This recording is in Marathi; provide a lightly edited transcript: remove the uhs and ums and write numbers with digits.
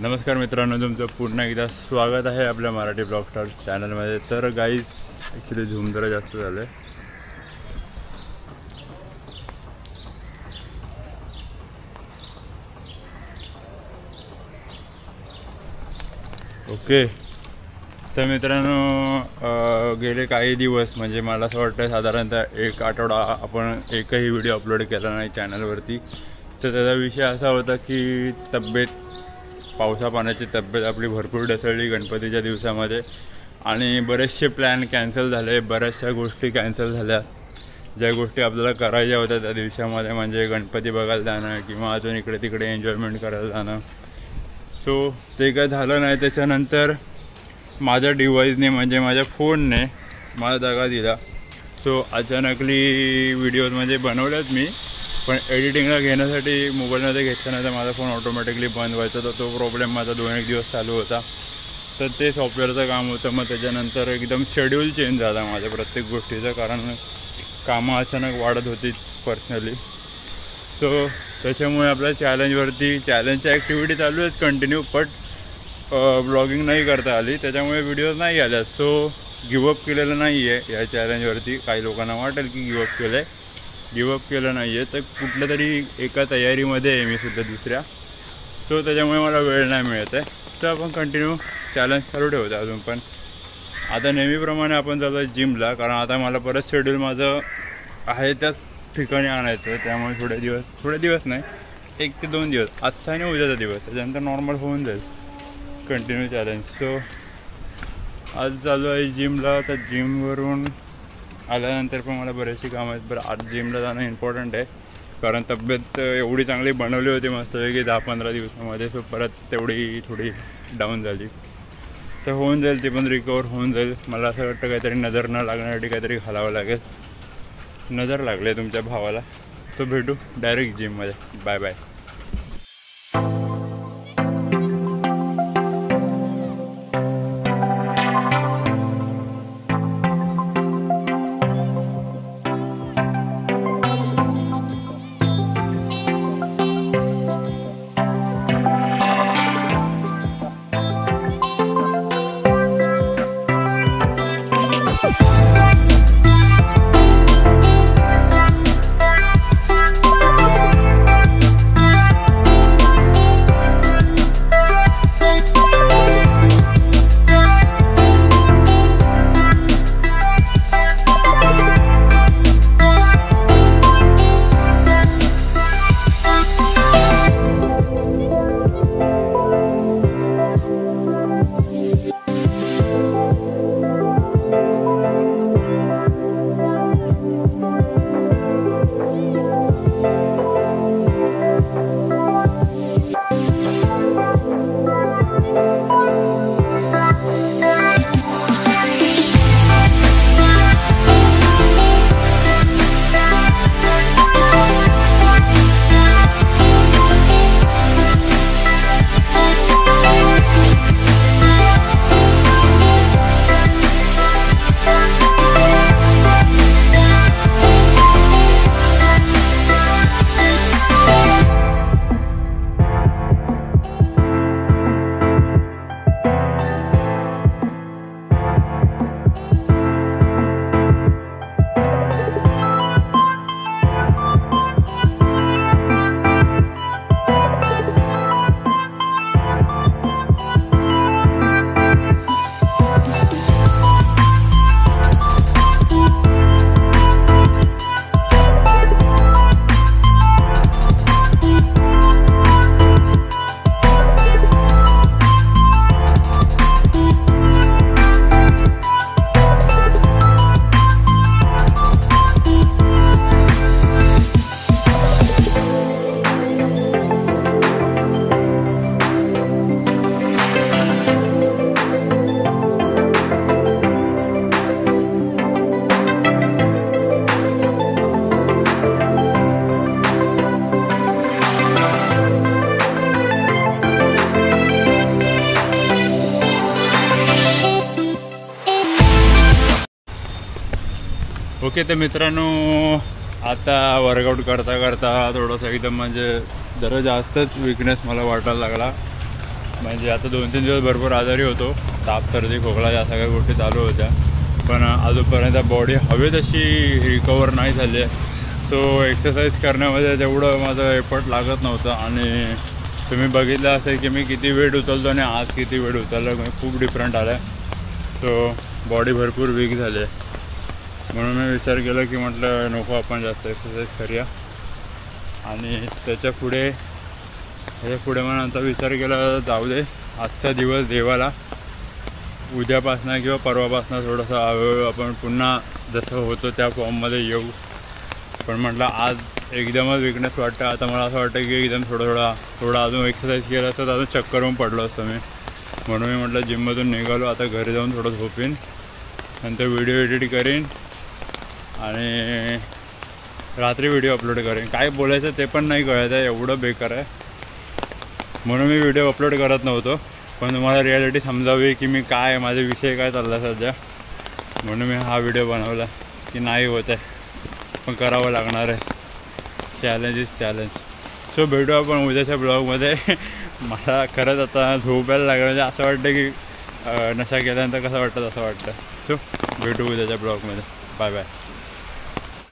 नमस्कार मित्रांनो, तुमचं पुन्हा एकदा स्वागत आहे आपल्या मराठी ब्लॉग स्टार्स चॅनलमध्ये। तर गाईज ॲक्च्युली झूम जरा जास्त झालं आहे। ओके, तर मित्रांनो गेले काही दिवस म्हणजे मला असं वाटतं साधारणतः एक आठवडा आपण एकही व्हिडिओ अपलोड केला नाही चॅनलवरती। तर त्याचा विषय असा होता की पावसा पाण्याची तब्येत आपली भरपूर ढसळली गणपतीच्या दिवसामध्ये आणि बरेचसे प्लॅन कॅन्सल झाले, बऱ्याचशा गोष्टी कॅन्सल झाल्या। ज्या गोष्टी आपल्याला करायच्या होत्या त्या दिवसामध्ये म्हणजे गणपती बघायला जाणं किंवा अजून इकडे तिकडे एन्जॉयमेंट करायला जाणं, सो ते काय झालं नाही। त्याच्यानंतर माझ्या डिव्हाइसने म्हणजे माझ्या फोनने मला दगा दिला। सो अचानकली व्हिडिओज म्हणजे बनवल्यात मी, पण एडिटिंगला घेण्यासाठी मोबाईलमध्ये घेतलं तर माझा फोन ऑटोमॅटिकली बंद व्हायचा। तर तो प्रॉब्लेम माझा 2-1 दिवस चालू होता। तर ते सॉफ्टवेअरचं काम होतं। मग त्याच्यानंतर एकदम शेड्यूल चेंज झाला माझ्या प्रत्येक गोष्टीचं, कारण कामं अचानक वाढत होती पर्सनली। सो त्याच्यामुळे आपल्या चॅलेंजच्या ॲक्टिव्हिटी चालू आहेत कंटिन्यू, बट ब्लॉगिंग नाही करता आली, त्याच्यामुळे व्हिडिओज नाही आल्या। सो गिवअप केलेलं नाही आहे या चॅलेंजवरती। काही लोकांना वाटेल की गिवअप केलं नाही आहे, तर कुठल्या तरी एका तयारीमध्ये आहे मी सुद्धा दुसऱ्या। सो त्याच्यामुळे मला वेळ नाही मिळत आहे। तर आपण कंटिन्यू चॅलेंज चालू ठेवतो अजून पण। आता नेहमीप्रमाणे आपण जातो जिमला, कारण आता मला परत शेड्यूल माझं आहे त्याच ठिकाणी आणायचं। त्यामुळे थोडे दिवस नाही, 1 ते 2 दिवस, आजचा आणि उद्याचा दिवस, त्याच्यानंतर नॉर्मल होऊन जाईल कंटिन्यू चॅलेंज। सो आज चालू आहे जिमला। तर जिमवरून आल्यानंतर पण मला बरेचशी कामं आहेत। बरं, आज जिमला जाणं इम्पॉर्टंट आहे, कारण तब्येत एवढी चांगली बनवली होती मस्तपैकी 10-15 दिवसामध्ये। सो परत तेवढी थोडी डाऊन झाली, तर होऊन जाईल, ती पण रिकवर होऊन जाईल। मला असं वाटतं काहीतरी नजर न लागण्यासाठी काहीतरी घालावं लागेल। नजर लागले तुमच्या भावाला। तो भेटू डायरेक्ट जिममध्ये। Bye bye. ओके, तर मित्रांनो आता वर्कआउट करता करता थोडंसं एकदम म्हणजे जरा जास्तच वीकनेस मला वाटायला लागला। म्हणजे आता 2-3 दिवस भरपूर आजारी होतो, ताप सर्दी खोकला या सगळ्या गोष्टी चालू होत्या, पण अजूनपर्यंत बॉडी हवी तशी रिकवर नाही झाली आहे. सो एक्सरसाइज करण्यामध्ये तेवढं माझं एफर्ट लागत नव्हतं. आणि तुम्ही बघितलं असेल की मी किती वेट उचलतो आणि आज किती वेट उचललं, खूप डिफरंट आलं आहे. सो बॉडी भरपूर वीक झाली आहे, म्हणून मी विचार केला की म्हटलं नको आपण जास्त एक्सरसाइज करूया. आणि त्याच्या पुढे मग नंतर विचार केला जाऊ दे, आजचा दिवस देवाला, उद्यापासनं किंवा परवापासनं थोडंसं हळूहळू आपण पुन्हा जसं होतं त्या फॉर्ममध्ये येऊ. पण म्हटलं आज एकदमच विकनेस वाटतं. आता मला असं वाटतं की एकदम थोडा अजून एक्सरसाइज केलं असतं तर अजून चक्कर होऊन पडलो असतो मी. म्हणून मी म्हटलं जिममधून निघालो, आता घरी जाऊन थोडं झोपीन, नंतर व्हिडिओ एडिट करीन आणि रात्री व्हिडिओ अपलोड करेन. काय बोलायचं ते पण नाही कळत आहे, एवढं बेकार आहे. म्हणून मी व्हिडिओ अपलोड करत नव्हतो, पण तुम्हाला रिॲलिटी समजावी की मी काय, माझे विषय काय चालला सध्या, म्हणून मी हा व्हिडिओ बनवला की नाही होत आहे पण करावं लागणार आहे. चॅलेंज. सो भेटू आपण उद्याच्या ब्लॉगमध्ये. मला खरंच आता झोपायला लागलं, म्हणजे असं वाटतं की नशा केल्यानंतर कसं वाटतं तसं वाटतं. सो भेटू उद्याच्या ब्लॉगमध्ये. Bye bye.